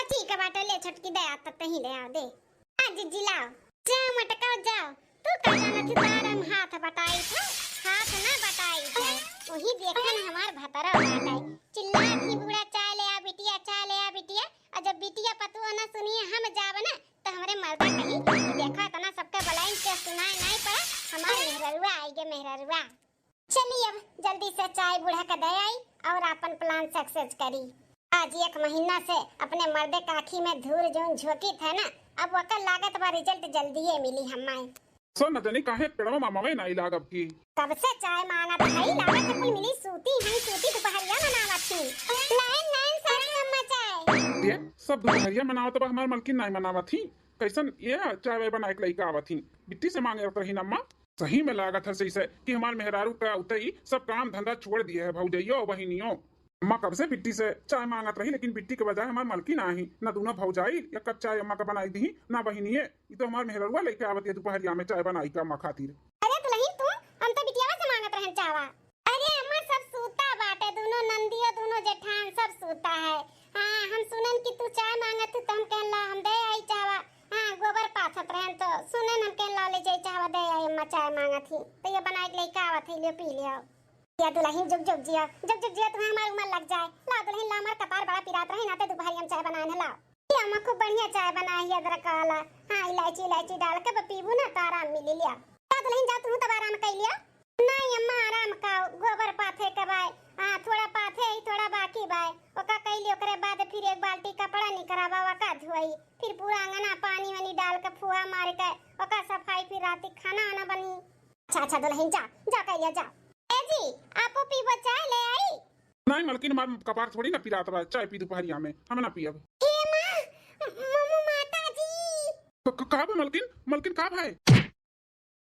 ठीक है बाटे ले छटकी दे आता तही ले आ दे। आ जिज्जी लाओ जाओ मटका जाओ। तू का जाना थी तारम हाथ बटाई था हाथ ना बटाई था वही देखन हमार भतरा बटाई चिल्ला थी बुढ़ा चाय ले आ बिटिया और जब बिटिया पतुआ ना सुनिए हम जाब ना तो हमरे मर्दा कही देखा तना सबके बलाइन के सुनाई नहीं पड़ा हमार मेहररुआ आई गे मेहररुआ। चलिए अब जल्दी से चाय बूढ़ा का दे आई और अपन प्लान सक्सेस करी। आज 1 महीना से अपने मर्दे का आँखी में धूल जोन झोंकी था ना अब वकर लागत बा रिजल्ट जल्दी ही मिली हमारे। सो न जानी काहे पेड़वा मामा में नहीं लागब की कब से चाय मांगा था भाई लागत कुल मिली सूती दोपहरिया मनावा थी लाइन सारी अम्मा चाय ये सब दोपहरिया मनावत बा हमार मलकिन नहीं मनावा थी कैसन ये चाय बनाए के लइका आवत थी बिट्टी से मांगे रही अम्मा सही में लागत है सही से कि हमार मेहरारू का उतई सब काम धंधा छोड़ दिए है भौजइयो बहिनियो। अम्मा कब से बिट्टी से चाय मांगत रही लेकिन बिट्टी के बजाय हमार मलकिन आई न दोनों भौजाई या कब चाय अम्मा का बनाई दी ना बहिनिये ये तो हमार मेहरारूआ लेके आवत है दोपहरिया में चाय बनाई का अम्मा खातिर। अरे दुल्हन तू हम तो बिटिया से मांगत रहन चावा। अरे अम्मा सब सूता बाटे दोनों नंदियो दोनों जेठान सब सूता है। हां हम सुनन कि तू चाय मांगत तो हम कहला हम दे आई चावा। हां गोबर पाथत रहन तो सुनन हम कहला ले जाई चावा दे आई अम्मा चाय मांगत थी तो ये बनाई के लेके आवत है ले पी लियो। या दुल्हन जुग जिया तुम्हें हमार उम्र लग जाए ला दुल्हन ला हमार कपार बड़ा पिरात रहे ना ते दोपहर हम चाय बनाने ला ये अम्मा खूब बढ़िया चाय बनाई है अदरक वाला। हां इलायची डाल के पीबू ना तो आराम मिल लिया। या दुल्हन जा तू तब आराम कर लिया। नहीं अम्मा आराम का गोबर पाथे के बाय हां थोड़ा पाथे ही थोड़ा बाकी बाय ओका कइली ओकरे बाद फिर एक बाल्टी कपड़ा निकरावा ओका धोई फिर पूरा अंगना पानी वानी डाल के फुआ मार के ओका सफाई फिर रात खाना आना बनी। अच्छा दुल्हन जा कर लिया जा। ए जी आपो पीबो चाय ले आई। नहीं मलकिन मार कपार थोड़ी ना पिरात बा चाय पी दोपहरिया में हम ना पियब। हे मां माता जी का बा मलकिन का है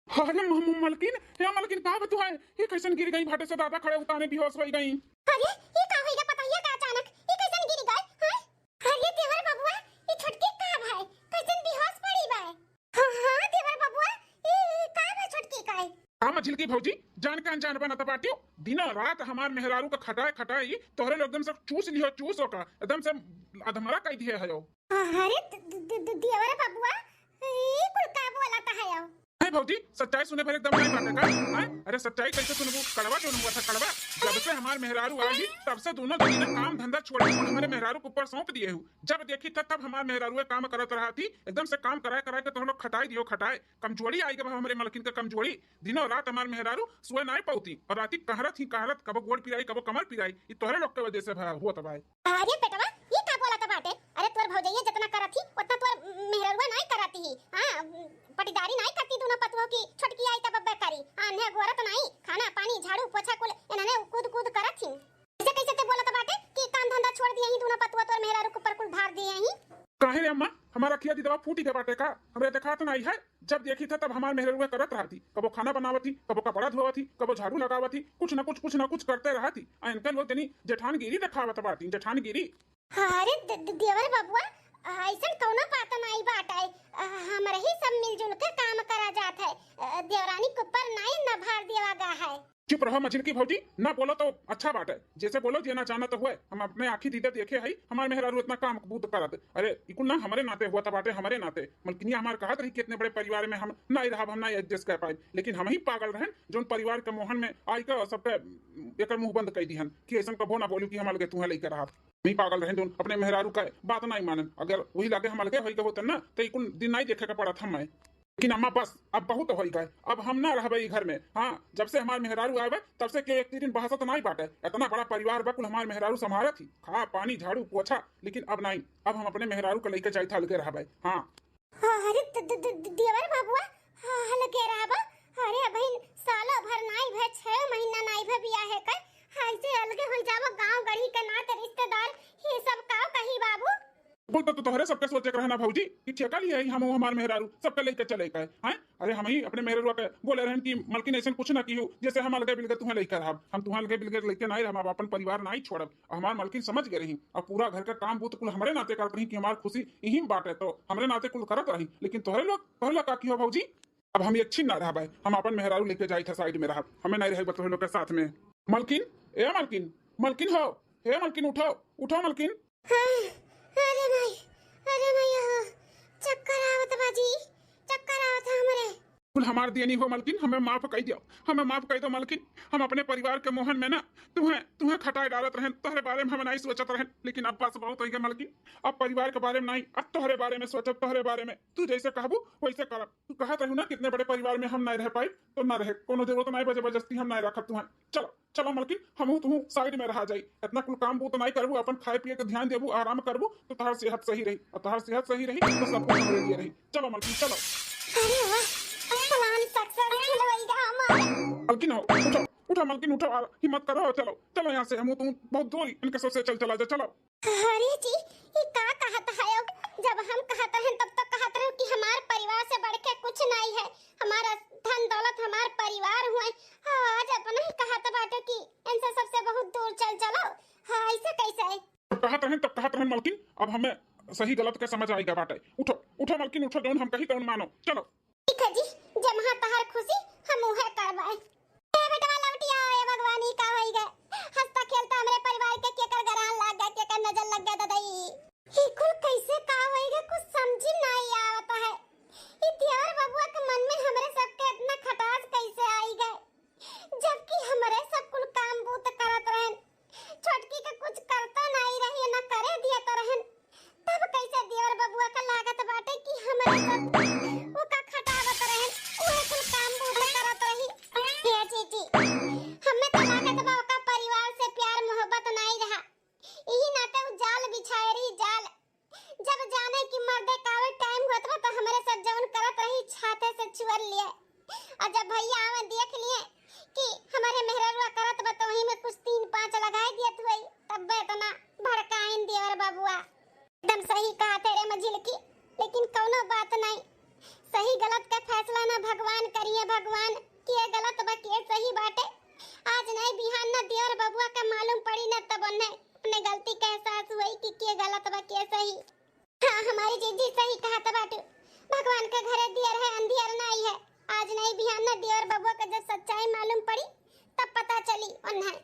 अरे मलकिन या मलकिन का बा तू है ये कैसन गिर गई भाटे से दादा खड़े उताने बेहोश हो गई। अरे ये का होइगा बताइए का अचानक ये कैसन गिर गई हां अरे देवर बबुआ ये छोटकी का भाई कैसन बेहोश पड़ी बा। हां देवर बबुआ ये का बा छोटकी का काम झिलकी भौजी जान के अनजान बना तपाटियो दिन रात हमार मेहरारू का खटाई तोहरे लोग एकदम से चूस लियो चूसो का एकदम से अधमरा कह दिए है। अरे देवर बबुआ ये कुल का बोला ता है है भौजी सच्चाई सुने पर एकदम नहीं बाटे का हैं अरे सच्चाई कैसे सुनबू कड़वा जो हुआ था कड़वा जब से हमार मेहरारू आई तब से दोनों जनी ने काम धंधा छोड़ के हमारे मेहरारू के ऊपर सौंप दिए हूं। जब देखी तब हमार मेहरारू काम करत रहा थी एकदम से काम कराए के तो लोग खटाए कमजोरी आई के हमारे मलकिन का कमजोरी दिनों रात हमार मेहरारू सोए नहीं पाती और राती कहरत कबो गोड़ पिराई कबो कमर पिराई ये तोहरे लोग के वजह से हुआ तबाई। अरे बेटवा ये का बोला था बाटे अरे तोर भौजैया जितना करत थी उतना तोर मेहररुआ नहीं करती ही। हां पटीदारी नहीं करती दोनों पतुओं की छोटकी आई तब करी आने गोरत नहीं खाना पानी झाड़ू पोछा कुल इन्होंने कूद करत थी। कैसे ते बोला था बाटे कि काम धंधा छोड़ दिए ही दोनों पतुआ तोर मेहरारू के ऊपर कुल भार दिए ही। काहे रे अम्मा हमारा खिया दी दवा फूटी के बाटे का हमरे देखा तो नहीं है जब देखी था तब हमार मेहरुआ करत रहा थी कबो खाना बनावत थी कबो कपड़ा धोवत थी कबो झाड़ू लगावत थी कुछ ना कुछ करते रहा थी इनके लोग तनी जेठान गिरी दिखावत बाटी जेठान गिरी। अरे देवर बबुआ ऐसा कौनो बात नहीं बाटे हमरे ही सब मिलजुल के काम करा जात है देवरानी के ऊपर नहीं न भार दिया गया है। चुप रहो मछली की भौजी ना बोलो तो अच्छा बात है जैसे बोलो जेना चाहना तो हुए हम अपने आंखी दीदा देखे है हमारे मेहरारू इतना काम बूत करत अरे इकुल ना हमारे नाते हुआ था बाटे हमारे नाते मलकिनिया हमारे कहत रही कि इतने बड़े परिवार में हम नहीं रहा हम नहीं एडजस्ट कर पाए लेकिन हम ही पागल रहे जो परिवार के मोहन में आई का सबके एक मुंह बंद कर दिहन कि ऐसा कबो ना बोलू कि हम लगे तुम्हें लेकर रहा नहीं पागल रहे जो अपने मेहरारू का बात नहीं मानन अगर वही लगे हम लगे होई के होतन ना तो इकुल दिन नहीं देखे का पड़ा था मैं लेकिन अम्मा बस अब बहुत हो गए अब हम ना रहबे घर में। हाँ जब से हमारे मेहरारू आवे तब से के एक दिन बहस तो नहीं बाटे इतना बड़ा परिवार बकुल हमारे मेहरारू संभाला थी खा पानी झाड़ू पोछा लेकिन अब नहीं अब हम अपने मेहरारू को लेकर जाई था लगे रहबे। हाँ अरे देवर बाबुआ लगे रहबा अरे बहन सालों भर नहीं भे 6 महीना नहीं भे बियाह है कर ऐसे अलगे हो जाबो गांव गढ़ी के नाते रिश्तेदार ये सब काव कही बाबू बोलते तो तोहरे सबके सोचे के रहना भौजी कि ठेका लिए हम हमारे मेहरारू सबके लेकर चले गए हैं अरे हम ही अपने मेहरारू के बोले रहन कि मलकिन ऐसा कुछ ना कियो जैसे हम अलगे बिलगे तुम्हें लेकर हम तुम्हें अलगे बिलगे लेके नहीं हम अपन परिवार नहीं छोड़ब हमारे मलकिन समझ गए रही और पूरा घर का काम बूत कुल हमारे नाते करत रही कि हमारी खुशी यही बात है तो हमारे नाते कुल करत रही लेकिन तोहरे लोग का की हो भौजी अब हम एक छिन ना रहा भाई हम अपन मेहरारू लेके जाई था साइड में रहा हमें नहीं रहे तोहरे लोग के साथ में। मलकिन ए मलकिन हो हे मलकिन उठो मलकिन। अरे भाई जी चक्कर आवत है हमरे। कुल हमार दिए नहीं हो मलकिन, हमें माफ कर दियो, हमें माफ कर दो मलकिन। हम अपने परिवार के मोहन में ना तुम्हें तुम्हें खटाई डालत रहन, तोहरे बारे में हम नहीं सोचत रहन, लेकिन अब बस बहुत हो गया मलकिन। अब परिवार के बारे में नहीं, अब तोहरे बारे में सोचब, तोहरे बारे में। तू जैसे कहबू वैसे करब। तू कहत रहू ना कितने बड़े परिवार में हम नहीं रह पाई, तो ना रहे, कोनो जरूरत नहीं जबरदस्ती हम नहीं रखब तुम्हें। चलो चलो मलकिन, हमहू तुहू साइड में रहा जाई। इतना कुल काम बूत नहीं करबू, अपन खाए पिए के ध्यान देबू, आराम करबू, तो तोहर सेहत सही रही, और तोहर सेहत सही रही तो सब कुछ हमरे लिए रही। चलो मलकिन चलो। अरे वाह, प्लान सक्सेसफुल हो गया हमारा। मलकिन हो, उठो उठो मलकिन उठो, हिम्मत करो, चलो चलो यहाँ से। हम तुम बहुत दूर इनके सबसे चला जा, चलो। अरे जी ये का कहता है अब? जब हम कहते हैं तब तक कहते हैं कि हमारे परिवार से बढ़ के कुछ नहीं है, हमारा धन दौलत हमारे परिवार हुए। आज अपना ही कहता बाटे कि इनसे सबसे बहुत दूर चलो। हाँ ऐसे कैसे है? तब कहते हैं मलकिन, अब हमें सही गलत के समझ आएगा बाटे। उठो उठो मलकिन उठो, जौन हम कही तौन मानो, चलो। ठीक है जी, जहाँ तहार खुशी हम उहे करवाए। ए बेटवा लौटिया, ए भगवानी का होई गए, हंसता खेलता हमरे परिवार के केकर गरान लाग गए, केकर नजर लग गए ददाई। ई कुल कैसे का होई गए, कुछ समझ नहीं आवता है। ई दियार बबुआ के मन में हमरे सबके इतना खटास कैसे आई गए, जबकि हमरे सब कुल काम बूत करत रहन। छोटकी के कुछ करता नहीं रही, ना करे दिया तो रहन। तब कैसे दियार बबुआ का लागत बाटे कि हमरे सब वो का खटावत रहन, उहे कुल काम बूत करत रही। हे चीटी, हमें तो लागत बा का परिवार से प्यार मोहब्बत नहीं रहा, यही नाते उ जाल बिछाए रही जाल। जब जाने कि मर्दे कावे टाइम होत बा तो हमरे सब जवन करत रही छाते से छुअर लिए। और जब भैया आवे देख लिए कि हमारे मेहररुआ करत बा तो वही में कुछ 3-5 लगाए दियत हुई, तब इतना भड़काइन दियर बबुआ। एकदम सही कहा तेरे मझिल की, लेकिन कौनो बात नहीं, सही गलत का फैसला ना भगवान करिए। भगवान के गलत बा के सही बाटे, आज नहीं बिहान ना दियर बबुआ का मालूम पड़ी ना, तब उन्हें अपने गलती का एहसास हुई कि के गलत बा के सही। हाँ हमारी जीजी सही कहा था बाटू, भगवान के घरे दियर है अंधियर नहीं है। आज नहीं बिहान ना दियर बबुआ का जब सच्चाई मालूम पड़ी तब पता चली उन्हें।